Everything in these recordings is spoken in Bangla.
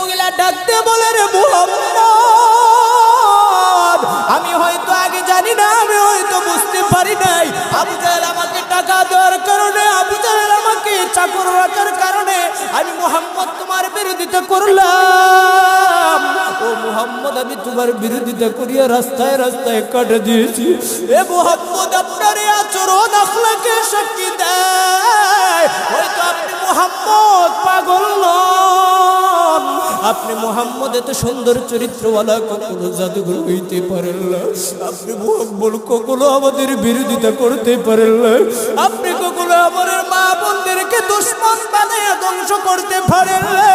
মহিলা ডাকতে বলে, রে মুহাম্মদ, আমি হয়তো আগে জানি না, আমি হয়তো বুঝতে পারি নাই, আবু জাহেল আমাকে টাকা দেওয়ার কারণে, আবু জাহেল আমাকে চাকর রাখার কারণে আমি মুহাম্মদ তোমার বিরোধিতা করলাম। ও মুহাম্মদ, আমি তোমার বিরোধিতা করিয়া রাস্তায় রাস্তায় কাটা দিয়েছি। এ মুহাম্মদ, আপনার এই আচরণ আখলাকে সাক্ষী দেয় হয়তো আপনি মুহাম্মদ পাগল নন, আপনি মুহাম্মদ এত সুন্দর চরিত্রওয়ালা কখনো জাদুঘর হইতে পারেন না, আপনি মুহাম্মদ কখনো আমাদের বিরোধিতা করতে পারেন না, আপনি কখনো আমাদের মা বোনদেরকে দুশমন বানিয়ে ধ্বংস করতে পারেন না।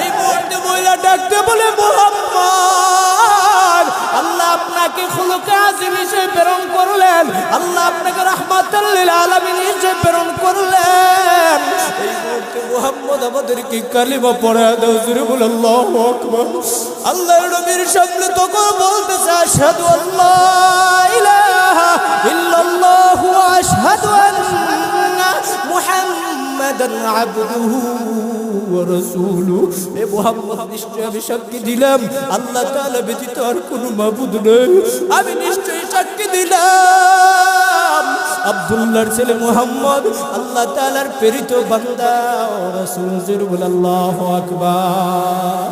এই মুহূর্তে মহিলা ডাকতে বলে, মুহাম্মদ, আল্লাহ আপনাকে খুলুকে আজিম হিসেবে প্রেরণ করলেন, আল্লাহ আপনাকে রাহমাতুল লিল আলামিন হিসেবে প্রেরণ করলেন। এই মুহূর্তে মুহাম্মদ আমাদেরকে কালিমা পড়ায় দাও, জোরে বলে আল্লাহু আকবার। আল্লাহর নবীর সামনে তখন বলতেছে, আশহাদু আল্লা ইলাহা ইল্লাল্লাহ ওয়া আশহাদু আন্না মুহাম্মাদান আবদুহু ওয়া রাসূলুহু। এ মুহাম্মদ, নিশ্চয় আমি সাক্ষী দিলাম আল্লাহ তাআলা ব্যতীত আর কোনো মাবুদ নেই। আমি নিশ্চয় সাক্ষী দিলাম আব্দুল্লাহর ছেলে মুহাম্মদ আল্লাহ তাআলার প্রেরিত বান্দা ও রাসূল। আল্লাহু আকবার।